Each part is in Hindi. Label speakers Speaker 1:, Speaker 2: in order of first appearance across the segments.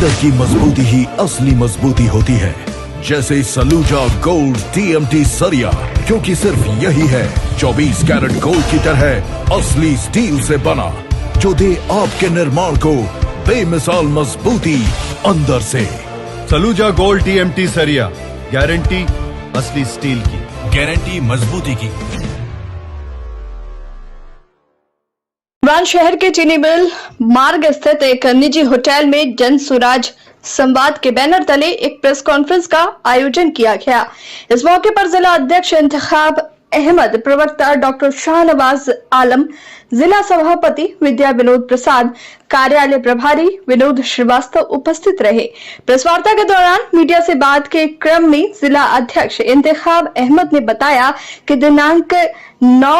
Speaker 1: अंदर की मजबूती ही असली मजबूती होती है। जैसे सलूजा गोल्ड TMT सरिया, क्योंकि सिर्फ यही है 24 कैरेट गोल्ड की तरह असली स्टील से बना, जो दे आपके निर्माण को बेमिसाल मजबूती अंदर से।
Speaker 2: सलूजा गोल्ड TMT सरिया, गारंटी असली स्टील की,
Speaker 1: गारंटी मजबूती की।
Speaker 3: सिवान शहर के चीनी मिल मार्ग स्थित एक निजी होटल में जन सुराज संवाद के बैनर तले एक प्रेस कॉन्फ्रेंस का आयोजन किया गया। इस मौके पर जिला अध्यक्ष इंतखाब अहमद, प्रवक्ता डॉक्टर शाहनवाज आलम, जिला सभापति विद्या विनोद प्रसाद, कार्यालय प्रभारी विनोद श्रीवास्तव उपस्थित रहे। प्रेस वार्ता के दौरान मीडिया से बात के क्रम में जिला अध्यक्ष इंतखाब अहमद ने बताया कि दिनांक 9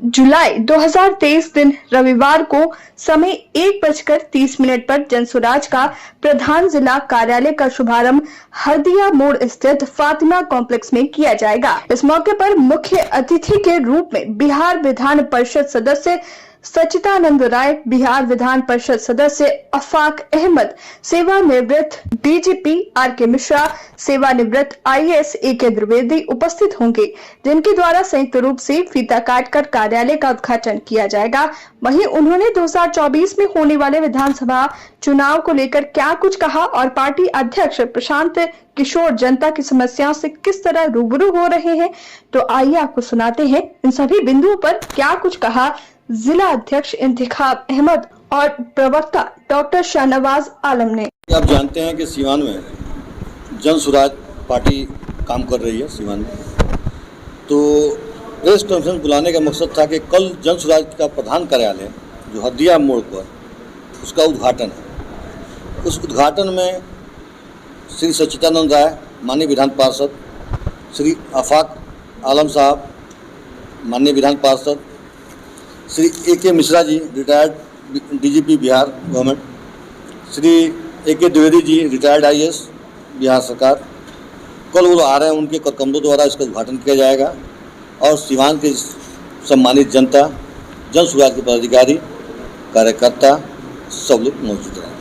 Speaker 3: जुलाई 2023 दिन रविवार को समय 1:30 पर जनसुराज का प्रधान जिला कार्यालय का शुभारंभ हरदिया मोड़ स्थित फातिमा कॉम्प्लेक्स में किया जाएगा। इस मौके पर मुख्य अतिथि के रूप में बिहार विधान परिषद सदस्य सचिदानंद राय, बिहार विधान परिषद सदस्य अफाक अहमद, सेवानिवृत्त DGP RK मिश्रा, सेवानिवृत्त IAS AK द्विवेदी उपस्थित होंगे, जिनके द्वारा संयुक्त रूप से फीता काटकर कार्यालय का उद्घाटन किया जाएगा। वहीं उन्होंने 2024 में होने वाले विधानसभा चुनाव को लेकर क्या कुछ कहा और पार्टी अध्यक्ष प्रशांत किशोर जनता की समस्याओं से किस तरह रूबरू हो रहे हैं, तो आइए आपको सुनाते हैं इन सभी बिंदुओं पर क्या कुछ कहा जिला अध्यक्ष इंतखाब अहमद और प्रवक्ता डॉक्टर शाहनवाज आलम ने।
Speaker 4: आप जानते हैं कि सीवान में जन सुराज पार्टी काम कर रही है सीवान में, तो प्रेस कॉन्फ्रेंस बुलाने का मकसद था कि कल जन सुराज का प्रधान कार्यालय जो हरदिया मोड़ पर, उसका उद्घाटन है। उस उद्घाटन में श्री सचिदानंद राय माननीय विधान पार्षद, श्री अफाक आलम साहब माननीय विधान पार्षद, Shri AK Mishra ji retired DGP Bihar government, Shri AK Dwivedi ji retired IAS Bihar सरकार, कल वो आ रहे हैं, उनके कदमों द्वारा इसका उद्घाटन किया जाएगा और सिवान के सम्मानित जनता, जन सुराज के पदाधिकारी, कार्यकर्ता सब लोग मौजूद रहेंगे।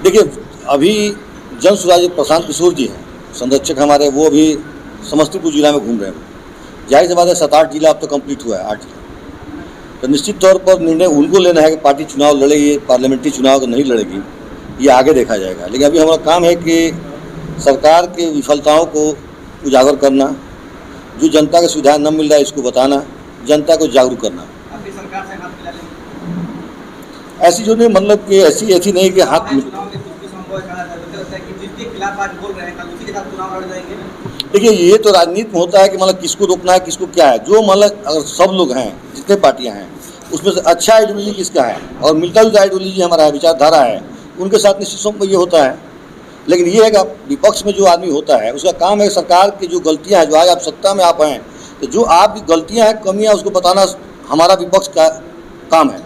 Speaker 4: देखिए, अभी जन सुराज प्रशांत किशोर जी हैं संरक्षक हमारे, वो अभी समस्तीपुर जिला में घूम रहे हैं। जाहिर सी बात है 7-8 जिला अब तो कंप्लीट हुआ है, 8 जिला। तो निश्चित तौर पर निर्णय उनको लेना है कि पार्टी चुनाव लड़ेगी, पार्लियामेंट्री चुनाव नहीं लड़ेगी, ये आगे देखा जाएगा। लेकिन अभी हमारा काम है कि सरकार के विफलताओं को उजागर करना, जो जनता की सुविधाएं न मिल रहा है इसको बताना, जनता को जागरूक करना। ऐसी जो नहीं, मतलब कि ऐसी नहीं कि हाथ देखिए, ये तो राजनीति में होता है कि मतलब किसको रोकना है, किसको क्या है। जो मतलब अगर सब लोग हैं, जितने पार्टियां हैं, उसमें से अच्छा आइडियोलॉजी किसका है और मिलता जुलता आइडियोलॉजी हमारा है, विचारधारा है, उनके साथ निश्चित ये होता है। लेकिन ये है कि विपक्ष में जो आदमी होता है उसका काम है सरकार की जो गलतियां हैं, जो आज आप सत्ता में आप हैं, तो जो आपकी गलतियां हैं, कमियां, उसको बताना हमारा विपक्ष का काम है।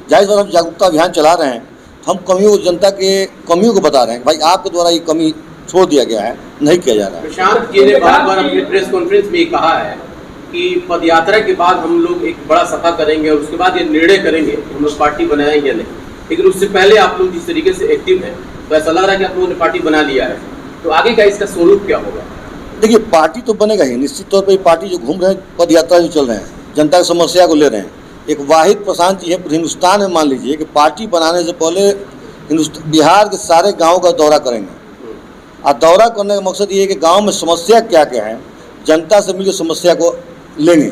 Speaker 4: जाहिर बात हम जागरूकता अभियान चला रहे हैं, हम कमियों को, जनता के कमियों को बता रहे हैं, भाई आपके द्वारा ये कमी छोड़ दिया गया है, नहीं किया जा रहा है।
Speaker 5: प्रशांत जी ने बार-बार अपने प्रेस कॉन्फ्रेंस में कहा है कि पदयात्रा के बाद हम लोग एक बड़ा सभा करेंगे और उसके बाद ये निर्णय करेंगे हम लोग पार्टी बनाएंगे या नहीं। लेकिन उससे पहले आप लोग जिस तरीके से एक्टिव हैं, तो ऐसा लग रहा है कि आप लोगों ने पार्टी बना लिया है, तो आगे का इसका स्वरूप क्या होगा?
Speaker 4: देखिए, पार्टी तो बनेगा ही निश्चित तौर पर। पार्टी जो घूम रहे हैं, पद यात्रा जो चल रहे हैं, जनता की समस्या को ले रहे हैं, एक वाहिद प्रशांत जी है हिंदुस्तान में। मान लीजिए कि पार्टी बनाने से पहले बिहार के सारे गाँव का दौरा करेंगे और दौरा करने का मकसद ये है कि गांव में समस्या क्या क्या है, जनता से मिलकर समस्या को लेंगे,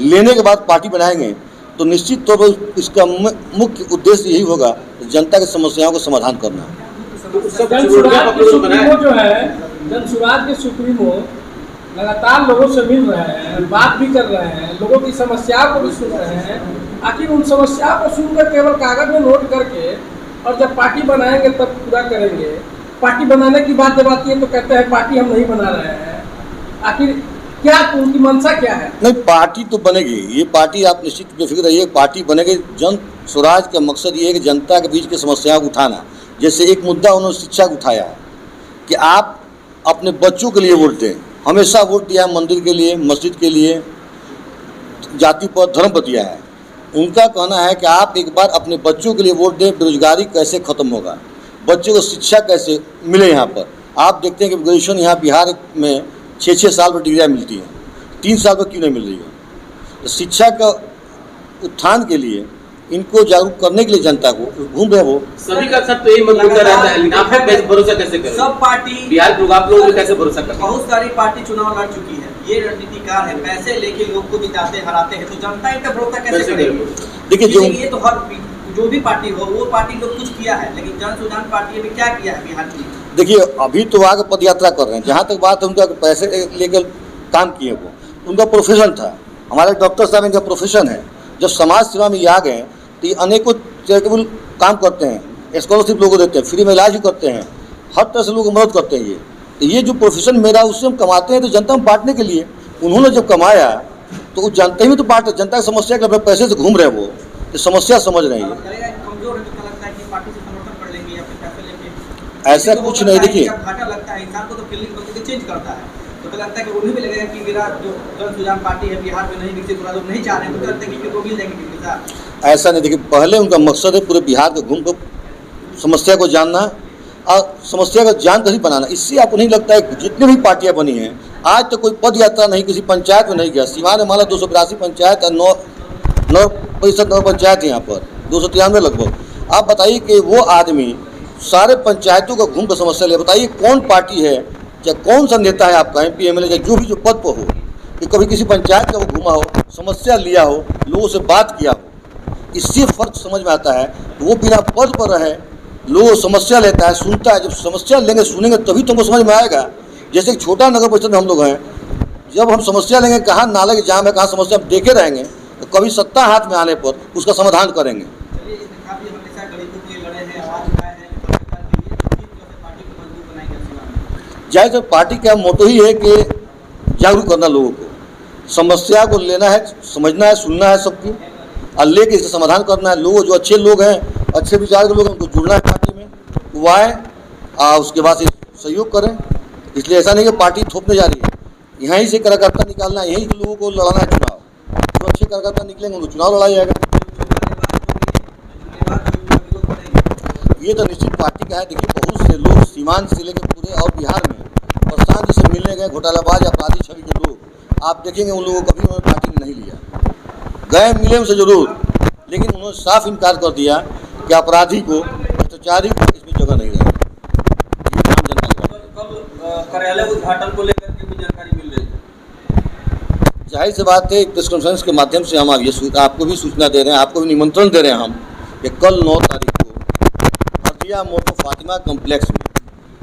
Speaker 4: लेने के बाद पार्टी बनाएंगे। तो निश्चित तौर पर इसका मुख्य उद्देश्य यही होगा कि जनता की समस्याओं का समाधान करना।
Speaker 6: जो है जन सुराज के सुप्रीमो लगातार लोगों से मिल रहे हैं, बात भी कर रहे हैं, लोगों की समस्याओं को भी सुन रहे हैं। आखिर उन समस्याओं को सुनकर केवल कागज में नोट करके और जब पार्टी बनाएंगे तब पूरा करेंगे। पार्टी बनाने की बात जब आती है तो कहते हैं पार्टी हम नहीं बना रहे हैं। आखिर क्या उनकी मंशा क्या है?
Speaker 4: नहीं, पार्टी तो बनेगी। ये पार्टी आप निश्चित बेफिक्र रहिए, पार्टी बनेगी। जन स्वराज का मकसद ये है कि जनता के बीच की समस्याओं को उठाना। जैसे एक मुद्दा उन्होंने शिक्षा को उठाया कि आप अपने बच्चों के लिए वोट दें, हमेशा वोट दिया मंदिर के लिए, मस्जिद के लिए, जाति पर, धर्म पर दिया है। उनका कहना है कि आप एक बार अपने बच्चों के लिए वोट दें, बेरोजगारी कैसे खत्म होगा, बच्चों को शिक्षा कैसे मिले। यहाँ पर आप देखते हैं कि ग्रेजुएशन यहाँ बिहार में 6-6 साल पर डिग्रियाँ मिलती हैं, 3 साल पर क्यों नहीं मिल रही है। तो शिक्षा का उत्थान के लिए, इनको जागरूक करने के लिए जनता को घूम रहे वो
Speaker 5: सभी का सब तो यही मुद्दा रहता है, लेकिन आप भरोसा कैसे करें?
Speaker 7: सब पार्टी
Speaker 5: बिहार के आप लोग कैसे भरोसा करें?
Speaker 7: बहुत सारी पार्टी चुनाव लड़ चुकी है, ये रणनीतिकार है, पैसे लेके लोग को जिताते हराते हैं, तो जनता इन पर भरोसा कैसे करेगी?
Speaker 4: देखिए
Speaker 7: ये तो हर जो भी पार्टी हो, वो पार्टी लोग कुछ किया है, लेकिन जन सुजान पार्टी ने क्या किया है बिहार की?
Speaker 4: देखिए अभी तो आगे पद यात्रा कर रहे हैं, जहाँ तक बात है उनका पैसे लेकर काम किए, वो उनका प्रोफेशन था। हमारे डॉक्टर साहब इनका प्रोफेशन है। जब समाज सेवा में ये आ गए तो ये अनेकों चैरिटेबल काम करते हैं, स्कॉलरशिप लोगों को देते हैं, फ्री में इलाज भी करते हैं, हर तरह से लोगों को मदद करते हैं। तो ये जो प्रोफेशन मेरा, उससे हम कमाते हैं तो जनता में बांटने के लिए। उन्होंने जब कमाया तो वो जनता ही तो बांटे, जनता की समस्या के अपने पैसे से घूम रहे वो, तो समस्या समझ रहे हैं। ऐसा कुछ नहीं। देखिए
Speaker 7: घाटा लगता है इंसान को, तो फीलिंग बदल के चेंज करता है, तो लगता है कि उन्हें भी लगेगा कि मेरा जो जन सुजान पार्टी है बिहार में नहीं विकसित हो रहा, लोग नहीं चाह रहे हैं, तो लगता है कि वो मिल जाएंगे टिकट।
Speaker 4: ऐसा नहीं। देखिए पहले उनका मकसद है पूरे बिहार को घूम कर समस्या को जानना और समस्या को जानकर ही बनाना। इससे आपको नहीं लगता है जितनी भी पार्टियां बनी हैं, आज तो कोई पद यात्रा नहीं किसी पंचायत में नहीं गया। सीवान में माना 282 पंचायत और 9% पंचायत है यहाँ पर, 293 लगभग। आप बताइए कि वो आदमी सारे पंचायतों का घूम कर समस्या ले, बताइए कौन पार्टी है या कौन सा नेता है आपका MP MLA या जो भी जो पद पर हो, कि कभी किसी पंचायत का वो घूमा हो, समस्या लिया हो, लोगों से बात किया हो। इससे फर्क समझ में आता है। वो बिना पद पर रहे, लोग समस्या लेता है, सुनता है। जब समस्या लेंगे, सुनेंगे, तभी तुमको समझ में आएगा। जैसे एक छोटा नगर परिषद में हम लोग हैं, जब हम समस्या लेंगे, कहाँ नाले के जाम है, कहाँ समस्या हम देखे रहेंगे, तो कभी सत्ता हाथ में आने पर उसका समाधान करेंगे। जाहिर पार्टी का मोटो ही है कि जागरूक करना लोगों को, समस्या को लेना है, समझना है, सुनना है सबकी और लेके इसका समाधान करना है। लोग जो अच्छे लोग हैं, अच्छे विचार के लोग हैं, उनको जुड़ना है पार्टी में, वो आए और उसके बाद से सहयोग करें। इसलिए ऐसा नहीं कि पार्टी थोपने जा रही है, यहीं से कार्यकर्ता निकालना है, यहीं के लोगों को लड़ना है चुनाव। जो अच्छे कार्यकर्ता निकलेंगे उनको चुनाव लड़ा जाएगा। ये तो निश्चित पार्टी का है। देखिए बहुत से लोग सीमांत से लेकर पूरे और बिहार में प्रशांत से मिलने गए, घोटालाबाज अपराधी छवि के लोग, आप देखेंगे उन लोगों को कभी उन्होंने पार्टी में नहीं लिया। गए मिले उनसे जरूर, लेकिन उन्होंने साफ इनकार कर दिया कि अपराधी को, भ्रष्टाचारी को इसमें जगह नहीं रहेगी।
Speaker 7: कार्यालय उद्घाटन को लेकर के भी जानकारी मिल रही है।
Speaker 4: जाहिर सी बात है, प्रेस कॉन्फ्रेंस के माध्यम से हम आपको भी सूचना दे रहे हैं, आपको भी निमंत्रण दे रहे हैं हम कि कल 9 तारीख को हरदिया मोटो फातिमा कॉम्प्लेक्स में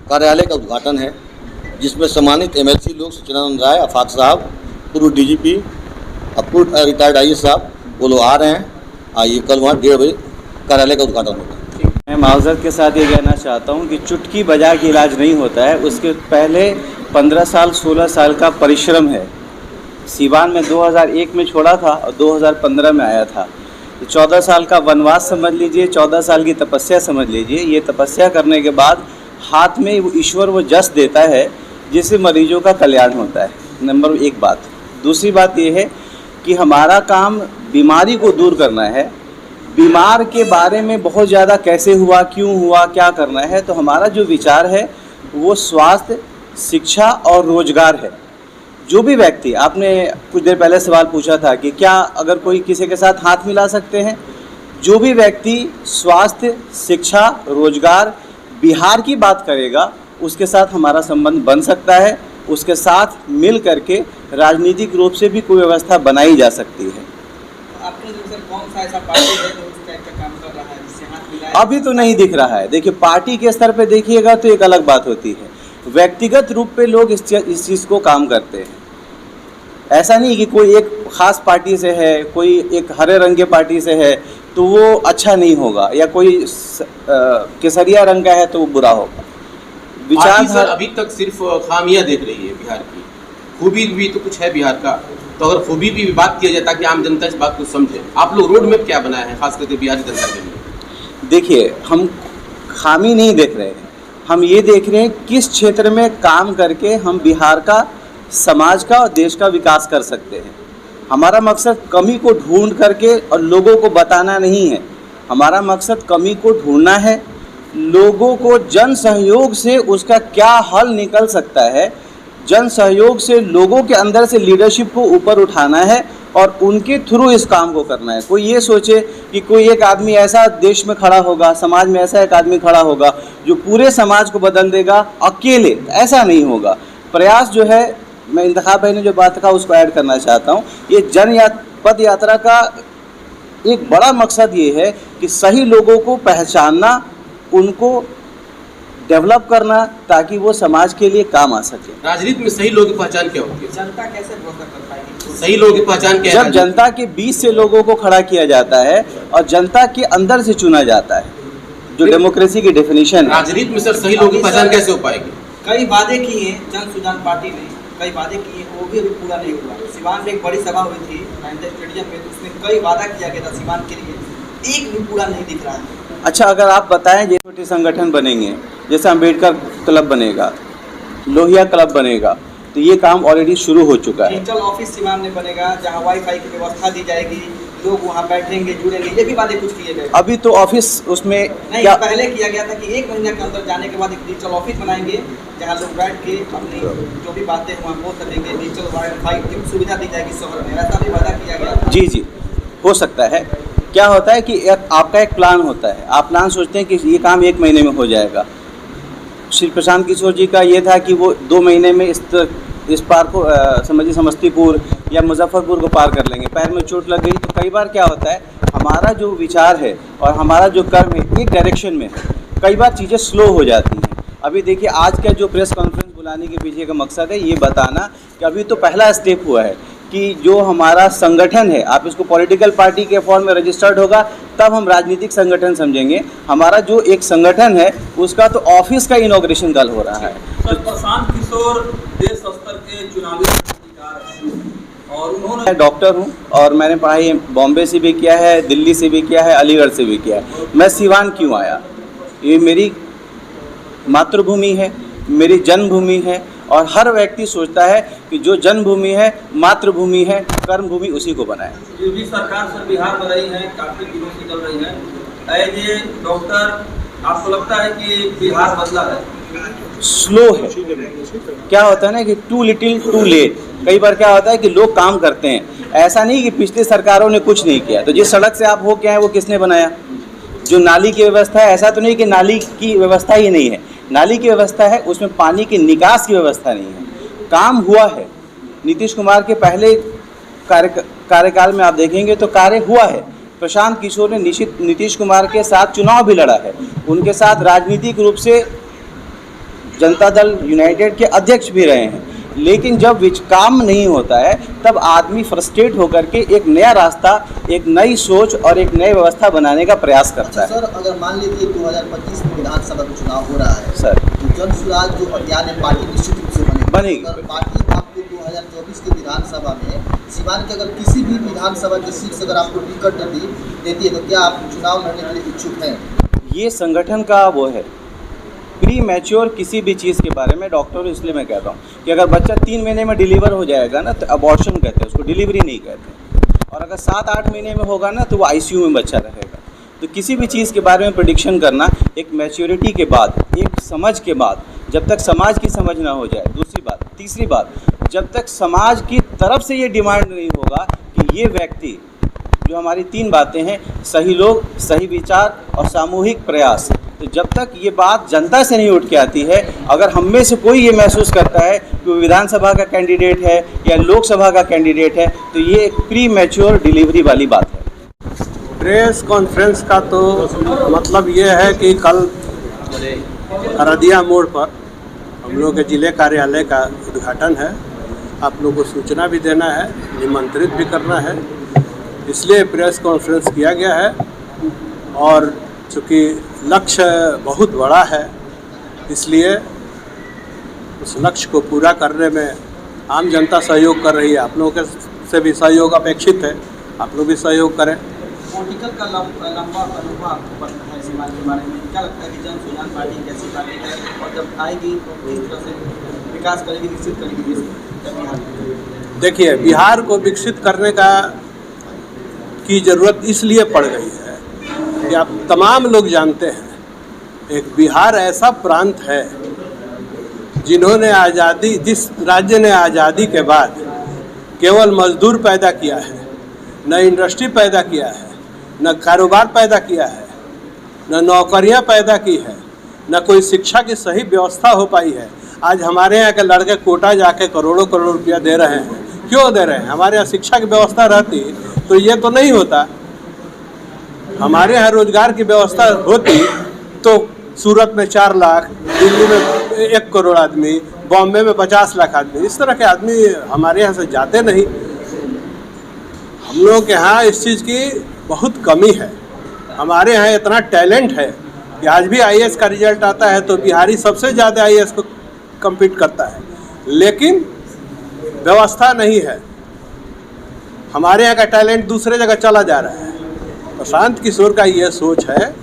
Speaker 4: कार्यालय का उद्घाटन है, जिसमें सम्मानित MLC लोग सचिदानंद राय, आफाक साहब, पूर्व DGP, पूर्व रिटायर्ड IAS साहब, वो लोग आ रहे हैं। आइए कल वहाँ 1:30 बजे कार्यालय का उद्घाटन होगा।
Speaker 8: मैं मावजत के साथ ये कहना चाहता हूँ कि चुटकी बजा के इलाज नहीं होता है, उसके पहले 15 साल 16 साल का परिश्रम है। सीवान में 2001 में छोड़ा था और 2015 में आया था। 14 साल का वनवास समझ लीजिए, 14 साल की तपस्या समझ लीजिए। ये तपस्या करने के बाद हाथ में वो ईश्वर वो जस देता है जिससे मरीजों का कल्याण होता है। नंबर 1 बात। दूसरी बात ये है कि हमारा काम बीमारी को दूर करना है। बीमार के बारे में बहुत ज़्यादा कैसे हुआ, क्यों हुआ, क्या करना है, तो हमारा जो विचार है वो स्वास्थ्य, शिक्षा और रोजगार है। जो भी व्यक्ति, आपने कुछ देर पहले सवाल पूछा था कि क्या अगर कोई किसी के साथ हाथ मिला सकते हैं, जो भी व्यक्ति स्वास्थ्य, शिक्षा, रोजगार, बिहार की बात करेगा उसके साथ हमारा संबंध बन सकता है। उसके साथ मिल करके राजनीतिक रूप से भी कोई व्यवस्था बनाई जा सकती है।
Speaker 7: आपके सर कौन सा ऐसा पार्टी है जो इस टाइप का काम कर रहा है जिससे हाथ मिलाए?
Speaker 8: अभी तो नहीं दिख रहा है। देखिए पार्टी के स्तर पे देखिएगा तो एक अलग बात होती है, व्यक्तिगत रूप पे लोग इस चीज़ को काम करते हैं। ऐसा नहीं कि कोई एक ख़ास पार्टी से है, कोई एक हरे रंग के पार्टी से है तो वो अच्छा नहीं होगा, या कोई केसरिया रंग का है तो वो बुरा होगा।
Speaker 5: विचार अभी तक सिर्फ खामियां देख रही है बिहार की, खूबी भी तो कुछ है बिहार का। तो अगर खूबी भी बात किया जाए ताकि आम जनता इस बात को समझे, आप लोग रोड मैप क्या बनाए हैं खास करके बिहारी जनता के लिए?
Speaker 8: देखिए हम खामी नहीं देख रहे हैं, हम ये देख रहे हैं किस क्षेत्र में काम करके हम बिहार का, समाज का और देश का विकास कर सकते हैं। हमारा मकसद कमी को ढूंढ करके और लोगों को बताना नहीं है। हमारा मकसद कमी को ढूंढना है, लोगों को जन सहयोग से उसका क्या हल निकल सकता है, जन सहयोग से लोगों के अंदर से लीडरशिप को ऊपर उठाना है और उनके थ्रू इस काम को करना है। कोई ये सोचे कि कोई एक आदमी ऐसा देश में खड़ा होगा, समाज में ऐसा एक आदमी खड़ा होगा जो पूरे समाज को बदल देगा अकेले, ऐसा नहीं होगा। प्रयास जो है, मैं इंतखाब भाई ने जो बात कहा उसको ऐड करना चाहता हूँ। ये पद यात्रा का एक बड़ा मकसद ये है कि सही लोगों को पहचानना, उनको डेवलप करना ताकि वो समाज के लिए काम आ सके।
Speaker 5: राजनीति में सही लोगों की पहचान क्या होगी?
Speaker 7: जनता कैसे भरोसा कर पाएगी?
Speaker 5: सही लोगों की पहचान क्या है?
Speaker 8: जब जनता के बीच से लोगों को खड़ा किया जाता है और जनता के अंदर से चुना जाता है, जो डेमोक्रेसी की डेफिनेशन है।
Speaker 5: राजनीति में सर सही लोगों की पहचान कैसे हो पाएगी?
Speaker 7: कई वादे किए जन सुजान पार्टी ने, कई वादे किए, वो भी अभी पूरा नहीं हुआ। सिवान में एक बड़ी सभा हुई थी महेंद्र स्टेडियम में, उसमें कई वादा किया गया था सिवान के लिए, एक भी पूरा नहीं दिख रहा है।
Speaker 8: अच्छा, अगर आप बताएं ये छोटे संगठन बनेंगे, जैसे अम्बेडकर क्लब बनेगा, लोहिया क्लब बनेगा, तो ये काम ऑलरेडी शुरू हो चुका है।
Speaker 7: डिजिटल ऑफिस सिवान में बनेगा जहां वाईफाई की व्यवस्था दी जाएगी, लोग वहां बैठेंगे, जुड़ेंगे, ये भी वादे कुछ किए गए।
Speaker 8: अभी तो ऑफिस उसमें
Speaker 7: नहीं,
Speaker 8: क्या
Speaker 7: पहले किया गया था कि 1 महीने के अंदर जाने के बाद एक डिजिटल ऑफिस बनाएंगे जहां लोग बैठ के अपनी जो भी बातें वहाँ बोल सकेंगे, डिजिटल वाईफाई की सुविधा दी जाएगी शहर में, ऐसा भी वादा किया गया।
Speaker 8: जी जी, हो सकता है। क्या होता है कि आपका एक प्लान होता है, आप प्लान सोचते हैं कि ये काम 1 महीने में हो जाएगा। श्री प्रशांत किशोर जी का ये था कि वो 2 महीने में इस पार को समझिए समस्तीपुर या मुजफ्फरपुर को पार कर लेंगे। पैर में चोट लग गई तो कई बार क्या होता है, हमारा जो विचार है और हमारा जो कर्म है एक डायरेक्शन में है, कई बार चीज़ें स्लो हो जाती हैं। अभी देखिए, आज का जो प्रेस कॉन्फ्रेंस बुलाने के पीछे का मकसद है ये बताना कि अभी तो पहला स्टेप हुआ है कि जो हमारा संगठन है, आप इसको पॉलिटिकल पार्टी के फॉर्म में रजिस्टर्ड होगा तब हम राजनीतिक संगठन समझेंगे। हमारा जो एक संगठन है उसका तो ऑफिस का इनॉग्रेशन कल हो रहा है।
Speaker 9: सर, प्रशांत किशोर देश स्तर के चुनावी अधिकार हैं और उन्होंने,
Speaker 8: डॉक्टर हूँ और मैंने पढ़ाई बॉम्बे से भी किया है, दिल्ली से भी किया है, अलीगढ़ से भी किया है। मैं सिवान क्यों आया? ये मेरी मातृभूमि है, मेरी जन्मभूमि है और हर व्यक्ति सोचता है कि जो जन्मभूमि है, मातृभूमि है, कर्मभूमि उसी को बनाए।
Speaker 9: जो भी सरकार सर बिहार में रही है, काफ़ी दिनों से चल रही है, एज ए डॉक्टर आपको लगता है कि बिहार बदला है?
Speaker 8: स्लो है। क्या होता है ना कि टू लिटिल टू लेट। कई बार क्या होता है कि लोग काम करते हैं, ऐसा नहीं कि पिछली सरकारों ने कुछ नहीं किया। तो जिस सड़क से आप हो के आए वो किसने बनाया? जो नाली की व्यवस्था है, ऐसा तो नहीं कि नाली की व्यवस्था ही नहीं है, नाली की व्यवस्था है, उसमें पानी की निकास की व्यवस्था नहीं है। काम हुआ है। नीतीश कुमार के पहले कार्यकाल में आप देखेंगे तो कार्य हुआ है। प्रशांत किशोर ने नीतीश कुमार के साथ चुनाव भी लड़ा है, उनके साथ राजनीतिक रूप से जनता दल यूनाइटेड के अध्यक्ष भी रहे हैं। लेकिन जब काम नहीं होता है तब आदमी फ्रस्ट्रेट होकर के एक नया रास्ता, एक नई सोच और एक नई व्यवस्था बनाने का प्रयास करता है।
Speaker 10: सर, अगर मान लीजिए 2025 में विधानसभा का चुनाव हो रहा है
Speaker 8: सर,
Speaker 10: तो जन सुराज जो अभियान है पार्टी निश्चित रूप से बनेगी। अगर पार्टी आपको 2024 के विधानसभा में सिवान के अगर किसी भी विधानसभा की सीट से अगर आपको टिकट देती है तो क्या आप चुनाव लड़ने के लिए इच्छुक हैं?
Speaker 8: ये संगठन का वो है प्री मैच्योर किसी भी चीज़ के बारे में। डॉक्टर इसलिए मैं कहता हूँ कि अगर बच्चा 3 महीने में डिलीवर हो जाएगा ना तो अबॉर्शन कहते हैं उसको, डिलीवरी नहीं कहते। और अगर 7-8 महीने में होगा ना तो वो आईसीयू में बच्चा रहेगा। तो किसी भी चीज़ के बारे में प्रेडिक्शन करना एक मैच्योरिटी के बाद, एक समझ के बाद, जब तक समाज की समझ ना हो जाए। दूसरी बात, तीसरी बात, जब तक समाज की तरफ से ये डिमांड नहीं होगा कि ये व्यक्ति, जो हमारी 3 बातें हैं, सही लोग, सही विचार और सामूहिक प्रयास, तो जब तक ये बात जनता से नहीं उठ के आती है, अगर हम में से कोई ये महसूस करता है कि वो विधानसभा का कैंडिडेट है या लोकसभा का कैंडिडेट है, तो ये एक प्री मैच्योर डिलीवरी वाली बात है।
Speaker 11: प्रेस कॉन्फ्रेंस का तो मतलब ये है कि कल अरदिया मोड़ पर हम लोग के जिले कार्यालय का उद्घाटन है। आप लोग को सूचना भी देना है, निमंत्रित भी करना है, इसलिए प्रेस कॉन्फ्रेंस किया गया है। और चूँकि लक्ष्य बहुत बड़ा है, इसलिए उस लक्ष्य को पूरा करने में आम जनता सहयोग कर रही है। आप लोगों से भी सहयोग अपेक्षित है, आप लोग भी सहयोग करें।
Speaker 7: पॉलिटिकल का लंबा अनुभव है सिवान के बारे में, क्या लगता है कि जन सुजान पार्टी कैसी पार्टी है और जब आएगी किस तरह से विकास करेगी, विकसित करेगी बिहार?
Speaker 11: देखिए, बिहार को विकसित करने की ज़रूरत इसलिए पड़ गई है कि आप तमाम लोग जानते हैं, एक बिहार ऐसा प्रांत है जिस राज्य ने आज़ादी के बाद केवल मजदूर पैदा किया है, न इंडस्ट्री पैदा किया है, न कारोबार पैदा किया है, न नौकरियां पैदा की है, न कोई शिक्षा की सही व्यवस्था हो पाई है। आज हमारे यहाँ के लड़के कोटा जाके करोड़ों करोड़ रुपया दे रहे हैं। क्यों दे रहे हैं? हमारे यहाँ शिक्षा की व्यवस्था रहती तो ये तो नहीं होता। हमारे यहाँ रोजगार की व्यवस्था होती तो सूरत में 4 लाख, दिल्ली में 1 करोड़ आदमी, बॉम्बे में 50 लाख आदमी, इस तरह के आदमी हमारे यहाँ से जाते नहीं। हम लोग के यहाँ इस चीज़ की बहुत कमी है। हमारे यहाँ इतना टैलेंट है कि आज भी आईएएस का रिजल्ट आता है तो बिहारी सबसे ज़्यादा आईएएस को कम्पीट करता है, लेकिन व्यवस्था नहीं है। हमारे यहाँ का टैलेंट दूसरे जगह चला जा रहा है। प्रशांत किशोर का ये सोच है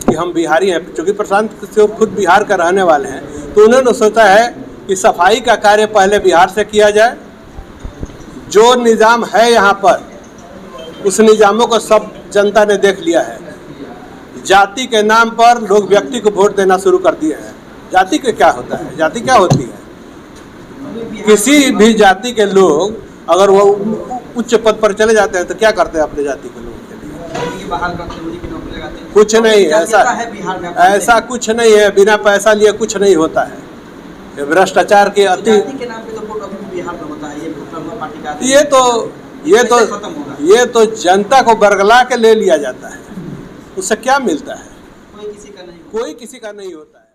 Speaker 11: कि हम बिहारी हैं, क्योंकि प्रशांत किशोर खुद बिहार का रहने वाले हैं, तो उन्होंने सोचा है कि सफाई का कार्य पहले बिहार से किया जाए। जो निज़ाम है यहाँ पर, उस निज़ामों को सब जनता ने देख लिया है। जाति के नाम पर लोग व्यक्ति को वोट देना शुरू कर दिए हैं। जाति के क्या होता है? जाति क्या होती है? किसी भी जाति के लोग अगर वो उच्च पद पर चले जाते हैं तो क्या करते हैं अपने जाति के लोगों के लिए? कुछ नहीं, ऐसा कुछ नहीं है। बिना पैसा लिए कुछ नहीं होता है। भ्रष्टाचार के अति ये तो जनता को बरगला के ले लिया जाता है। उससे क्या मिलता है? कोई किसी का नहीं होता है।